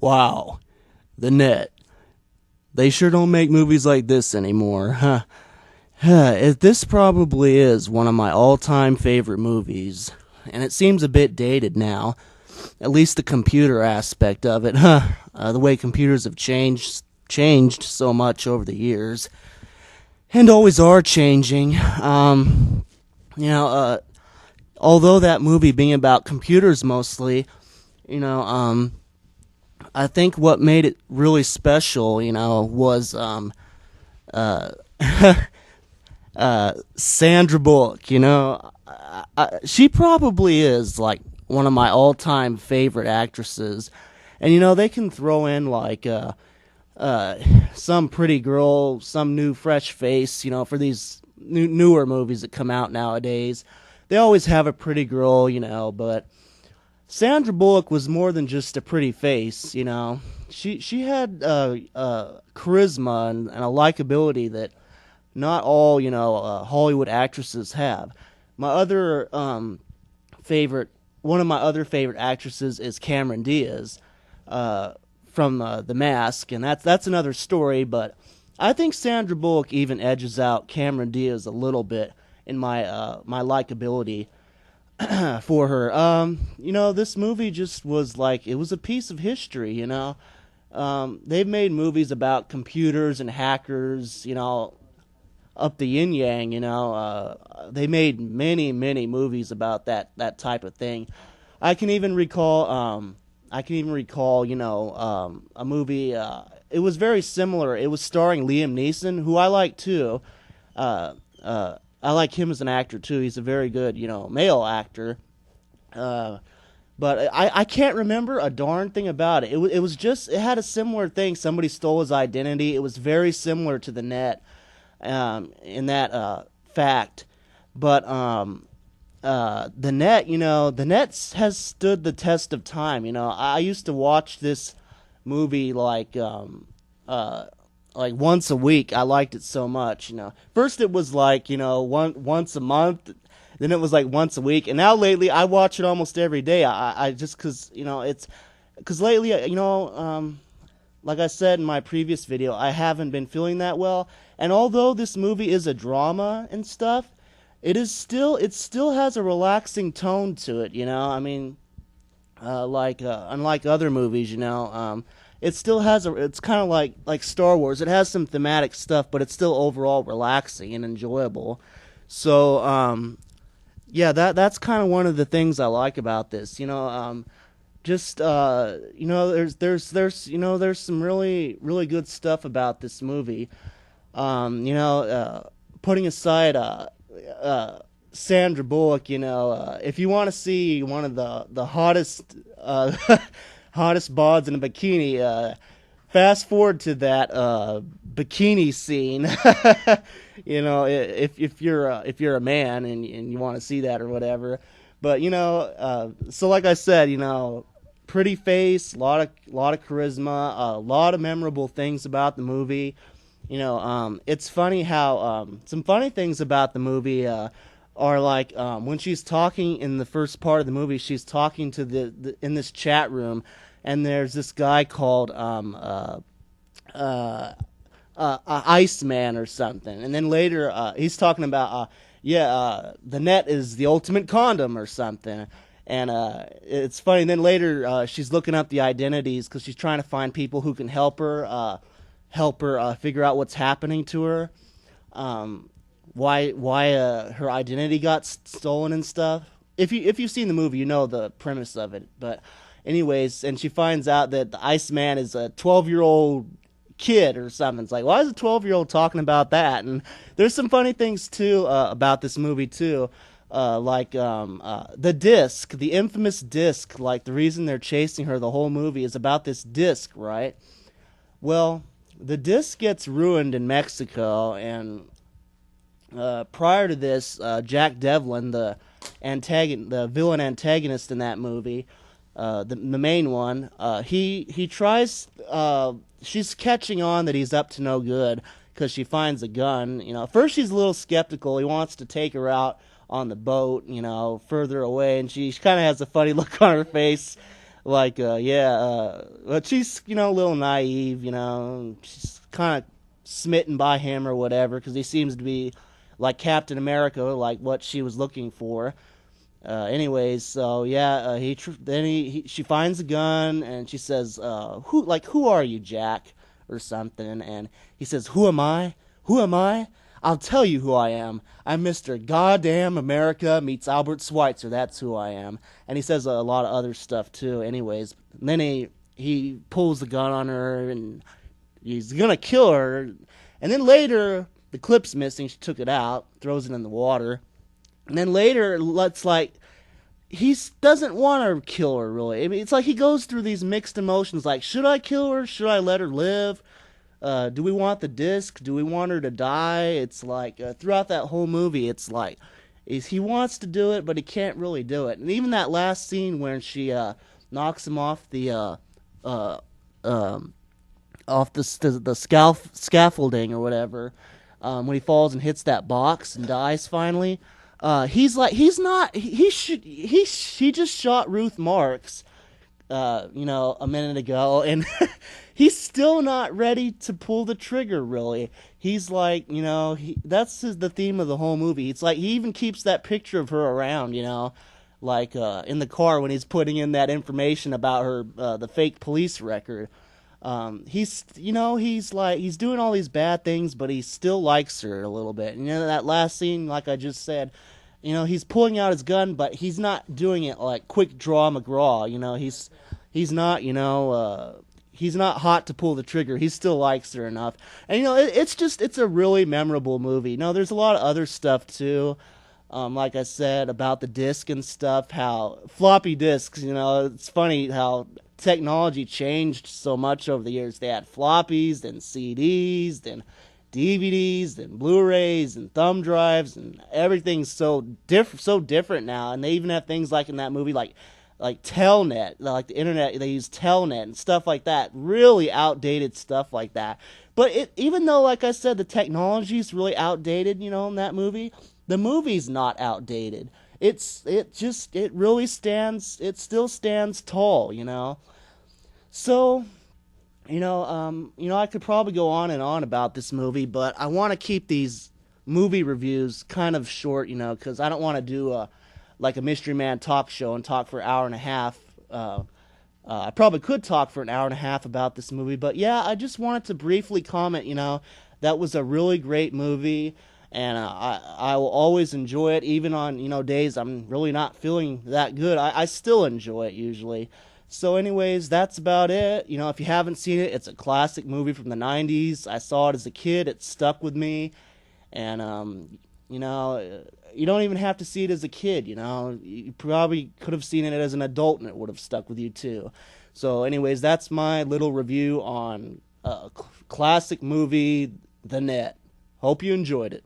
Wow, the net. They sure don't make movies like this anymore, huh? This probably is one of my all-time favorite movies, and it seems a bit dated now. At least the computer aspect of it, huh? The way computers have changed so much over the years, and always are changing. You know, although that movie being about computers mostly, you know, I think what made it really special, was uh, Sandra Bullock. She probably is like one of my all-time favorite actresses, and they can throw in like some pretty girl, some new fresh face, for these newer movies that come out nowadays. They always have a pretty girl, but Sandra Bullock was more than just a pretty face, She had charisma and a likability that not all, Hollywood actresses have. My other one of my other favorite actresses is Cameron Diaz from The Mask, and that's another story. But I think Sandra Bullock even edges out Cameron Diaz a little bit in my likability for her. This movie just was like, it was a piece of history, They've made movies about computers and hackers, up the yin yang, they made many, many movies about that type of thing. I can even recall, a movie, it was very similar. It was starring Liam Neeson, who I like too. I like him as an actor too. He's a very good, male actor. But I can't remember a darn thing about it. It had a similar thing. Somebody stole his identity. It was very similar to the net, in that fact. But the net has stood the test of time. I used to watch this movie like once a week. I liked it so much. First it was like once a month. Then it was like once a week, and now lately I watch it almost every day. I just because lately like I said in my previous video, I haven't been feeling that well. And although this movie is a drama and stuff, it still has a relaxing tone to it. Unlike other movies, it still has it's kind of like Star Wars. It has some thematic stuff, but it's still overall relaxing and enjoyable. So yeah, that's kind of one of the things I like about this. There's some really good stuff about this movie. Putting aside Sandra Bullock, if you want to see one of the hottest hottest bods in a bikini, fast forward to that bikini scene. If you're a man and you want to see that or whatever. But so like I said, pretty face, lot of charisma, a lot of memorable things about the movie. It's funny how some funny things about the movie are like when she's talking in the first part of the movie, she's talking to the in this chat room, and there's this guy called Iceman or something, and then later he's talking about the net is the ultimate condom or something, and it's funny. And then later she's looking up the identities because she's trying to find people who can help her figure out what's happening to her, why her identity got stolen and stuff. If you've seen the movie, you know the premise of it. But anyways, and she finds out that the Iceman is a 12-year-old kid or something. It's like, why is a 12-year-old talking about that? And there's some funny things too about this movie too, like the disc, the infamous disc. Like the reason they're chasing her the whole movie is about this disc, right? Well, the disc gets ruined in Mexico, and prior to this, Jack Devlin, the villain antagonist in that movie, the main one, he tries. She's catching on that he's up to no good because she finds a gun. First she's a little skeptical. He wants to take her out on the boat, further away, and she kind of has a funny look on her face. Like, yeah, but she's, a little naive, she's kind of smitten by him or whatever, because he seems to be like Captain America, like what she was looking for. Anyways, so yeah, then she finds a gun and she says, who are you, Jack, or something? And he says, who am I? Who am I? I'll tell you who I am. I'm Mr. Goddamn America meets Albert Schweitzer. That's who I am. And he says a lot of other stuff too. Anyways, and then he pulls the gun on her and he's gonna kill her. And then later, the clip's missing. She took it out, throws it in the water. And then later, it's like he doesn't want to kill her, really. I mean, it's like he goes through these mixed emotions, like, should I kill her? Should I let her live? Do we want the disc? Do we want her to die? It's like, throughout that whole movie, it's like, he wants to do it, but he can't really do it. And even that last scene where she knocks him off uh, um, the scaffolding or whatever, when he falls and hits that box and dies finally. He just shot Ruth Marks, a minute ago, and he's still not ready to pull the trigger, really. He's like, that's the theme of the whole movie. It's like he even keeps that picture of her around, like, in the car when he's putting in that information about her, the fake police record. He's doing all these bad things, but he still likes her a little bit. And, that last scene, like I just said, he's pulling out his gun, but he's not doing it like quick draw McGraw. He's not, he's not hot to pull the trigger. He still likes her enough. And, it's a really memorable movie. There's a lot of other stuff too. Like I said, about the disc and stuff, how floppy disks, it's funny how technology changed so much over the years. They had floppies, then CDs, then DVDs, then Blu-rays, and thumb drives, and everything's so different now. And they even have things like in that movie, like Telnet, like the internet. They use Telnet and stuff like that. Really outdated stuff like that. But even though, like I said, the technology is really outdated, in that movie, the movie's not outdated. It still stands tall. So, I could probably go on and on about this movie, but I want to keep these movie reviews kind of short, because I don't want to do like a Mystery Man talk show and talk for an hour and a half. I probably could talk for an hour and a half about this movie, but yeah, I just wanted to briefly comment, that was a really great movie, and I will always enjoy it, even on, days I'm really not feeling that good. I still enjoy it usually. So anyways, that's about it. If you haven't seen it, it's a classic movie from the 90s. I saw it as a kid. It stuck with me. And, you don't even have to see it as a kid, You probably could have seen it as an adult and it would have stuck with you too. So anyways, that's my little review on a classic movie, The Net. Hope you enjoyed it.